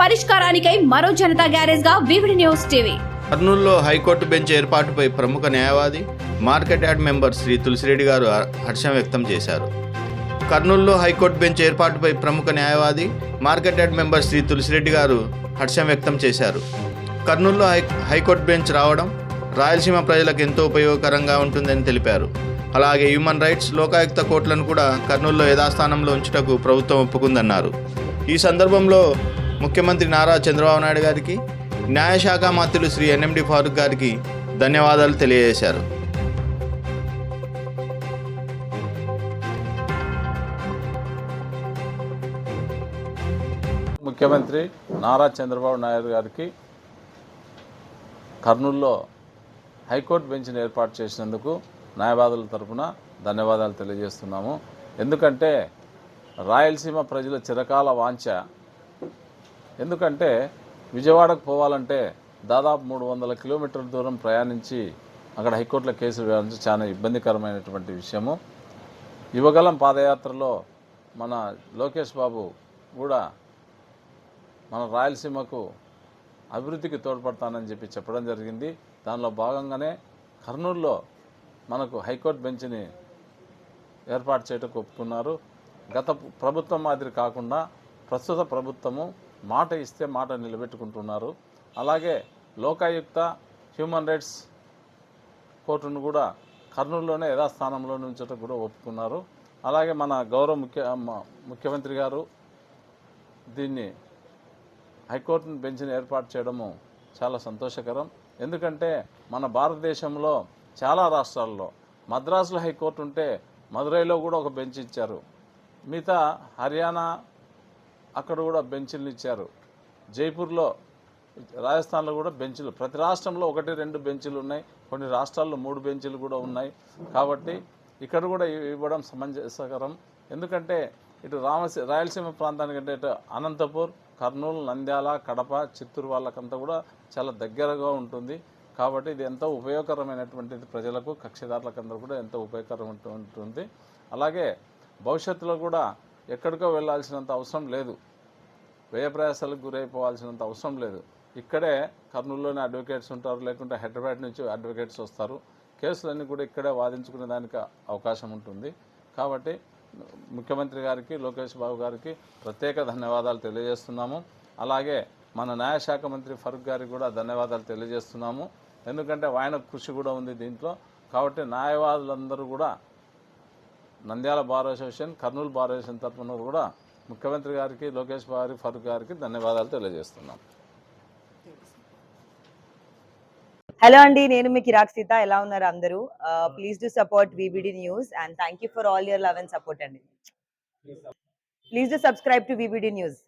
పరిష్కారానికై మరో జనతా గ్యారేజ్ గా vivid news TV. కర్నూలులో హైకోర్టు బెంచ్ ఏర్పాటుపై ప్రముఖ న్యాయవాది market yard member Shri Tulasi Reddy గారు హర్షం వ్యక్తం చేశారు. కర్నూలులో హైకోర్టు బెంచ్ ఏర్పాటుపై ప్రముఖ న్యాయవాది market yard member Shri Tulasi Reddy గారు హర్షం వ్యక్తం చేశారు. కర్నూలులో హైకోర్టు బెంచ్ రావడం రాయలసీమ ప్రజలకు ఎంతో ఉపయోగకరంగా ఉంటుందని తెలిపారు. అలాగే హ్యూమన్ రైట్స్, లోకాయుక్త కోర్టులను కూడా కర్నూలులో యథాస్థానంలో ఉంచుటకు ప్రభుత్వం ఒప్పుకుందన్నారు. ఈ సందర్భంలో ముఖ్యమంత్రి నారా చంద్రబాబు నాయుడు గారికి, న్యాయశాఖ మంత్రులు శ్రీ ఎన్ఎండి ఫారూక్ గారికి ధన్యవాదాలు తెలియజేశారు. ముఖ్యమంత్రి నారా చంద్రబాబు నాయుడు గారికి కర్నూలులో హైకోర్టు బెంచ్ని ఏర్పాటు చేసినందుకు న్యాయవాదుల తరఫున ధన్యవాదాలు తెలియజేస్తున్నాము. ఎందుకంటే రాయలసీమ ప్రజల చిరకాల వాంఛ. ఎందుకంటే విజయవాడకు పోవాలంటే దాదాపు 300 కిలోమీటర్ల దూరం ప్రయాణించి అక్కడ హైకోర్టులో కేసులు వేయాలని చాలా ఇబ్బందికరమైనటువంటి విషయము. యువగలం పాదయాత్రలో మన లోకేష్ బాబు కూడా మన రాయలసీమకు అభివృద్ధికి తోడ్పడతానని చెప్పడం జరిగింది. దానిలో భాగంగానే కర్నూలులో మనకు హైకోర్టు బెంచ్ని ఏర్పాటు చేయటకు ఒప్పుకున్నారు. గత ప్రభుత్వం మాదిరి కాకుండా ప్రస్తుత ప్రభుత్వము మాట ఇస్తే మాట నిలబెట్టుకుంటున్నారు. అలాగే లోకాయుక్త, హ్యూమన్ రైట్స్ కోర్టును కూడా కర్నూలులోనే యథాస్థానంలో ఉంచటకు కూడా ఒప్పుకున్నారు. అలాగే మన గౌరవ ముఖ్యమంత్రి గారు దీన్ని హైకోర్టు బెంచ్ని ఏర్పాటు చేయడము చాలా సంతోషకరం. ఎందుకంటే మన భారతదేశంలో చాలా రాష్ట్రాల్లో మద్రాసులో హైకోర్టు ఉంటే మదురైలో కూడా ఒక బెంచ్ ఇచ్చారు. మిగతా హర్యానా అక్కడ కూడా బెంచ్లు ఇచ్చారు. జైపూర్లో, రాజస్థాన్లో కూడా బెంచ్లు, ప్రతి రాష్ట్రంలో 1-2 బెంచ్లు ఉన్నాయి. కొన్ని రాష్ట్రాల్లో 3 బెంచ్లు కూడా ఉన్నాయి. కాబట్టి ఇక్కడ కూడా ఇవ్వడం సమంజసకరం. ఎందుకంటే ఇటు రాయలసీమ ప్రాంతానికంటే ఇటు అనంతపూర్, కర్నూలు, నంద్యాల, కడప, చిత్తూరు వాళ్ళకంతా కూడా చాలా దగ్గరగా ఉంటుంది. కాబట్టి ఇది ఎంతో ఉపయోగకరమైనటువంటిది. ప్రజలకు, కక్షిదారులకందరూ కూడా ఎంతో ఉపయోగకరం ఉంటుంది. అలాగే భవిష్యత్తులో కూడా ఎక్కడికో వెళ్ళాల్సినంత అవసరం లేదు, వ్యయ ప్రయాసాలకు గురైపోవాల్సినంత అవసరం లేదు. ఇక్కడే కర్నూలులోనే అడ్వకేట్స్ ఉంటారు, లేకుంటే హైదరాబాద్ నుంచి అడ్వకేట్స్ వస్తారు. కేసులన్నీ కూడా ఇక్కడే వాదించుకునే దానికి అవకాశం ఉంటుంది. కాబట్టి ముఖ్యమంత్రి గారికి, లోకేష్ బాబు గారికి ప్రత్యేక ధన్యవాదాలు తెలియజేస్తున్నాము. అలాగే మన న్యాయశాఖ మంత్రి ఫరూక్ గారికి కూడా ధన్యవాదాలు తెలియజేస్తున్నాము. ఎందుకంటే ఆయన కృషి కూడా ఉంది దీంట్లో. కాబట్టి న్యాయవాదులందరూ కూడా Nandyal bar association, Kurnool bar association తరఫున కూడా ముఖ్యమంత్రి గారికి, లోకేష్ బాబు, ఫరూక్ గారికి ధన్యవాదాలు తెలియజేస్తున్నాం. హలో అండి, నేను మీ కిరాక్ సీత. ఎలా ఉన్నారు అందరూ? Please do support VBD news and thank you for all your love and support అండి. Please do subscribe to VBD news.